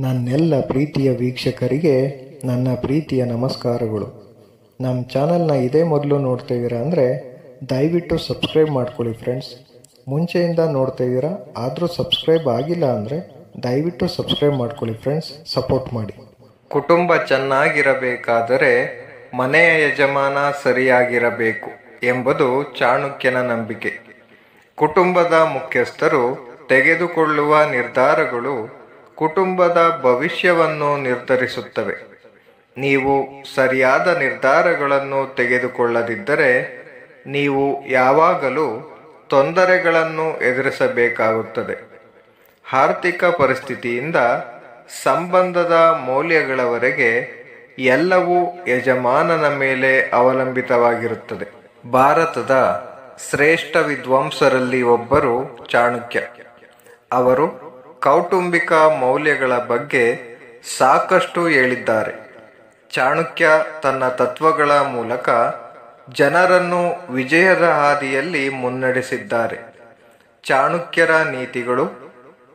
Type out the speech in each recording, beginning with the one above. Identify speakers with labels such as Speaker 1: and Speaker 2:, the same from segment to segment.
Speaker 1: ನನ್ನೆಲ್ಲ ಪ್ರೀತಿಯ ವೀಕ್ಷಕರಿಗೆ ನನ್ನ ಪ್ರೀತಿಯ ನಮಸ್ಕಾರಗಳು. ನಮ್ಮ ಚಾನಲ್ನ ಇದೇ ಮೊದಲು ನೋಡ್ತಾ ಇದ್ದೀರಾ ಅಂದರೆ ದಯವಿಟ್ಟು ಸಬ್ಸ್ಕ್ರೈಬ್ ಮಾಡ್ಕೊಳ್ಳಿ ಫ್ರೆಂಡ್ಸ್. ಮುಂಚೆಯಿಂದ ನೋಡ್ತಾ ಇದ್ದೀರಾ ಆದರೂ ಸಬ್ಸ್ಕ್ರೈಬ್ ಆಗಿಲ್ಲ ಅಂದರೆ ದಯವಿಟ್ಟು ಸಬ್ಸ್ಕ್ರೈಬ್ ಮಾಡ್ಕೊಳ್ಳಿ ಫ್ರೆಂಡ್ಸ್, ಸಪೋರ್ಟ್ ಮಾಡಿ.
Speaker 2: ಕುಟುಂಬ ಚೆನ್ನಾಗಿರಬೇಕಾದರೆ ಮನೆಯ ಯಜಮಾನ ಸರಿಯಾಗಿರಬೇಕು ಎಂಬುದು ಚಾಣಕ್ಯನ ನಂಬಿಕೆ. ಕುಟುಂಬದ ಮುಖ್ಯಸ್ಥರು ತೆಗೆದುಕೊಳ್ಳುವ ನಿರ್ಧಾರಗಳು ಕುಟುಂಬದ ಭವಿಷ್ಯವನ್ನು ನಿರ್ಧರಿಸುತ್ತವೆ. ನೀವು ಸರಿಯಾದ ನಿರ್ಧಾರಗಳನ್ನು ತೆಗೆದುಕೊಳ್ಳದಿದ್ದರೆ ನೀವು ಯಾವಾಗಲೂ ತೊಂದರೆಗಳನ್ನು ಎದುರಿಸಬೇಕಾಗುತ್ತದೆ. ಆರ್ಥಿಕ ಪರಿಸ್ಥಿತಿಯಿಂದ ಸಂಬಂಧದ ಮೌಲ್ಯಗಳವರೆಗೆ ಎಲ್ಲವೂ ಯಜಮಾನನ ಮೇಲೆ ಅವಲಂಬಿತವಾಗಿರುತ್ತದೆ. ಭಾರತದ ಶ್ರೇಷ್ಠ ವಿದ್ವಾಂಸರಲ್ಲಿ ಒಬ್ಬರು ಚಾಣಕ್ಯ. ಅವರು ಕೌಟುಂಬಿಕ ಮೌಲ್ಯಗಳ ಬಗ್ಗೆ ಸಾಕಷ್ಟು ಹೇಳಿದ್ದಾರೆ. ಚಾಣಕ್ಯ ತನ್ನ ತತ್ವಗಳ ಮೂಲಕ ಜನರನ್ನು ವಿಜಯದ ಹಾದಿಯಲ್ಲಿ ಮುನ್ನಡೆಸಿದ್ದಾರೆ. ಚಾಣಕ್ಯರ ನೀತಿಗಳು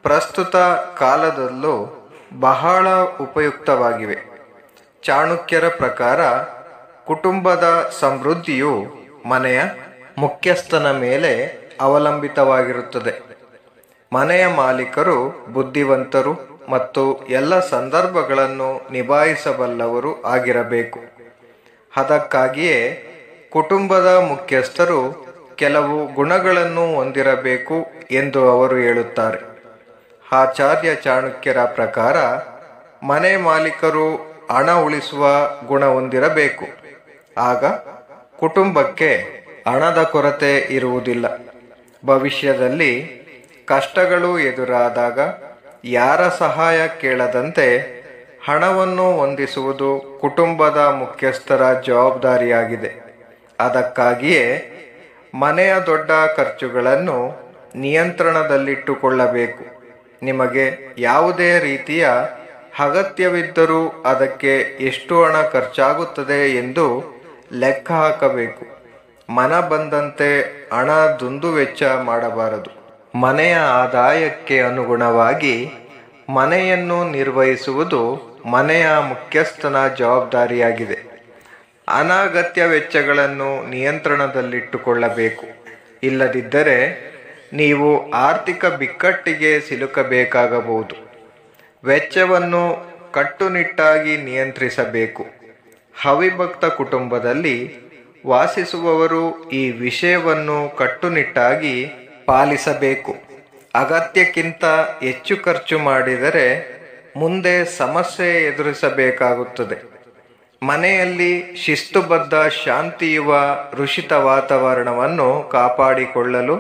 Speaker 2: ಪ್ರಸ್ತುತ ಕಾಲದಲ್ಲೂ ಬಹಳ ಉಪಯುಕ್ತವಾಗಿವೆ. ಚಾಣಕ್ಯರ ಪ್ರಕಾರ ಕುಟುಂಬದ ಸಮೃದ್ಧಿಯು ಮನೆಯ ಮುಖ್ಯಸ್ಥನ ಮೇಲೆ ಅವಲಂಬಿತವಾಗಿರುತ್ತದೆ. ಮನೆಯ ಮಾಲೀಕರು ಬುದ್ಧಿವಂತರು ಮತ್ತು ಎಲ್ಲ ಸಂದರ್ಭಗಳನ್ನು ನಿಭಾಯಿಸಬಲ್ಲವರು ಆಗಿರಬೇಕು. ಅದಕ್ಕಾಗಿಯೇ ಕುಟುಂಬದ ಮುಖ್ಯಸ್ಥರು ಕೆಲವು ಗುಣಗಳನ್ನು ಹೊಂದಿರಬೇಕು ಎಂದು ಅವರು ಹೇಳುತ್ತಾರೆ. ಆಚಾರ್ಯ ಚಾಣಕ್ಯರ ಪ್ರಕಾರ ಮನೆ ಮಾಲೀಕರು ಹಣ ಉಳಿಸುವ ಗುಣ ಹೊಂದಿರಬೇಕು. ಆಗ ಕುಟುಂಬಕ್ಕೆ ಹಣದ ಕೊರತೆ ಇರುವುದಿಲ್ಲ. ಭವಿಷ್ಯದಲ್ಲಿ ಕಷ್ಟಗಳು ಎದುರಾದಾಗ ಯಾರ ಸಹಾಯ ಕೇಳದಂತೆ ಹಣವನ್ನು ಹೊಂದಿಸುವುದು ಕುಟುಂಬದ ಮುಖ್ಯಸ್ಥರ ಜವಾಬ್ದಾರಿಯಾಗಿದೆ. ಅದಕ್ಕಾಗಿಯೇ ಮನೆಯ ದೊಡ್ಡ ಖರ್ಚುಗಳನ್ನು ನಿಯಂತ್ರಣದಲ್ಲಿಟ್ಟುಕೊಳ್ಳಬೇಕು. ನಿಮಗೆ ಯಾವುದೇ ರೀತಿಯ ಅಗತ್ಯವಿದ್ದರೂ ಅದಕ್ಕೆ ಎಷ್ಟು ಹಣ ಖರ್ಚಾಗುತ್ತದೆ ಎಂದು ಲೆಕ್ಕ ಹಾಕಬೇಕು. ಮನ ಬಂದಂತೆ ಹಣ ದುಂದುವೆಚ್ಚ ಮಾಡಬಾರದು. ಮನೆಯ ಆದಾಯಕ್ಕೆ ಅನುಗುಣವಾಗಿ ಮನೆಯನ್ನು ನಿರ್ವಹಿಸುವುದು ಮನೆಯ ಮುಖ್ಯಸ್ಥನ ಜವಾಬ್ದಾರಿಯಾಗಿದೆ. ಅನಗತ್ಯ ವೆಚ್ಚಗಳನ್ನು ನಿಯಂತ್ರಣದಲ್ಲಿಟ್ಟುಕೊಳ್ಳಬೇಕು. ಇಲ್ಲದಿದ್ದರೆ ನೀವು ಆರ್ಥಿಕ ಬಿಕ್ಕಟ್ಟಿಗೆ ಸಿಲುಕಬೇಕಾಗಬಹುದು. ವೆಚ್ಚವನ್ನು ಕಟ್ಟುನಿಟ್ಟಾಗಿ ನಿಯಂತ್ರಿಸಬೇಕು. ಅವಿಭಕ್ತ ಕುಟುಂಬದಲ್ಲಿ ವಾಸಿಸುವವರು ಈ ವಿಷಯವನ್ನು ಕಟ್ಟುನಿಟ್ಟಾಗಿ ಪಾಲಿಸಬೇಕು. ಅಗತ್ಯಕ್ಕಿಂತ ಹೆಚ್ಚು ಖರ್ಚು ಮಾಡಿದರೆ ಮುಂದೆ ಸಮಸ್ಯೆ ಎದುರಿಸಬೇಕಾಗುತ್ತದೆ. ಮನೆಯಲ್ಲಿ ಶಿಸ್ತುಬದ್ಧ ಶಾಂತಿಯುವ ಋಷಿತ ವಾತಾವರಣವನ್ನು ಕಾಪಾಡಿಕೊಳ್ಳಲು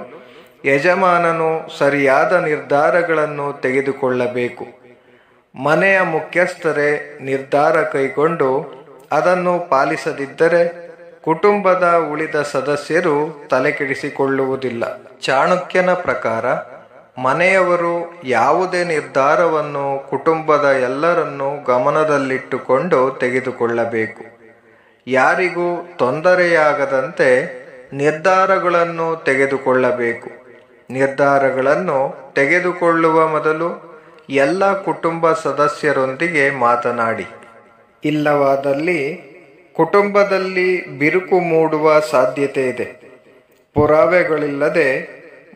Speaker 2: ಯಜಮಾನನು ಸರಿಯಾದ ನಿರ್ಧಾರಗಳನ್ನು ತೆಗೆದುಕೊಳ್ಳಬೇಕು. ಮನೆಯ ಮುಖ್ಯಸ್ಥರೇ ನಿರ್ಧಾರ ಕೈಗೊಂಡು ಅದನ್ನು ಪಾಲಿಸದಿದ್ದರೆ ಕುಟುಂಬದ ಉಳಿದ ಸದಸ್ಯರು ತಲೆಕೆಡಿಸಿಕೊಳ್ಳುವುದಿಲ್ಲ. ಚಾಣಕ್ಯನ ಪ್ರಕಾರ ಮನೆಯವರು ಯಾವುದೇ ನಿರ್ಧಾರವನ್ನು ಕುಟುಂಬದ ಎಲ್ಲರನ್ನೂ ಗಮನದಲ್ಲಿಟ್ಟುಕೊಂಡು ತೆಗೆದುಕೊಳ್ಳಬೇಕು. ಯಾರಿಗೂ ತೊಂದರೆಯಾಗದಂತೆ ನಿರ್ಧಾರಗಳನ್ನು ತೆಗೆದುಕೊಳ್ಳಬೇಕು. ನಿರ್ಧಾರಗಳನ್ನು ತೆಗೆದುಕೊಳ್ಳುವ ಮೊದಲು ಎಲ್ಲ ಕುಟುಂಬ ಸದಸ್ಯರೊಂದಿಗೆ ಮಾತನಾಡಿ. ಇಲ್ಲವಾದಲ್ಲಿ ಕುಟುಂಬದಲ್ಲಿ ಬಿರುಕು ಮೂಡುವ ಸಾಧ್ಯತೆ ಇದೆ. ಪುರಾವೆಗಳಿಲ್ಲದೆ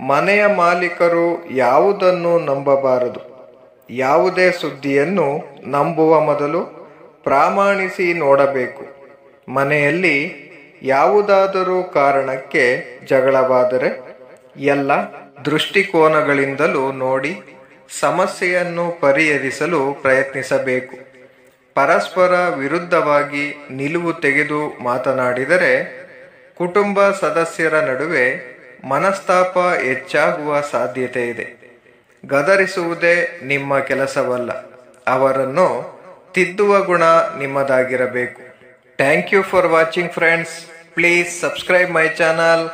Speaker 2: ಮನೆಯ ಮಾಲೀಕರು ಯಾವುದನ್ನು ನಂಬಬಾರದು. ಯಾವುದೇ ಸುದ್ದಿಯನ್ನು ನಂಬುವ ಮೊದಲು ಪ್ರಾಮಾಣಿಸಿ ನೋಡಬೇಕು. ಮನೆಯಲ್ಲಿ ಯಾವುದಾದರೂ ಕಾರಣಕ್ಕೆ ಜಗಳವಾದರೆ ಎಲ್ಲ ದೃಷ್ಟಿಕೋನಗಳಿಂದಲೂ ನೋಡಿ ಸಮಸ್ಯೆಯನ್ನು ಪರಿಹರಿಸಲು ಪ್ರಯತ್ನಿಸಬೇಕು. ಪರಸ್ಪರ ವಿರುದ್ಧವಾಗಿ ನಿಲುವು ತೆಗೆದು ಮಾತನಾಡಿದರೆ ಕುಟುಂಬ ಸದಸ್ಯರ ನಡುವೆ ಮನಸ್ತಾಪ ಹೆಚ್ಚಾಗುವ ಸಾಧ್ಯತೆ ಇದೆ. ಗದರಿಸುವುದೇ ನಿಮ್ಮ ಕೆಲಸವಲ್ಲ, ಅವರನ್ನು ತಿದ್ದುವ ಗುಣ ನಿಮ್ಮದಾಗಿರಬೇಕು. Thank you for watching friends. Please subscribe my channel.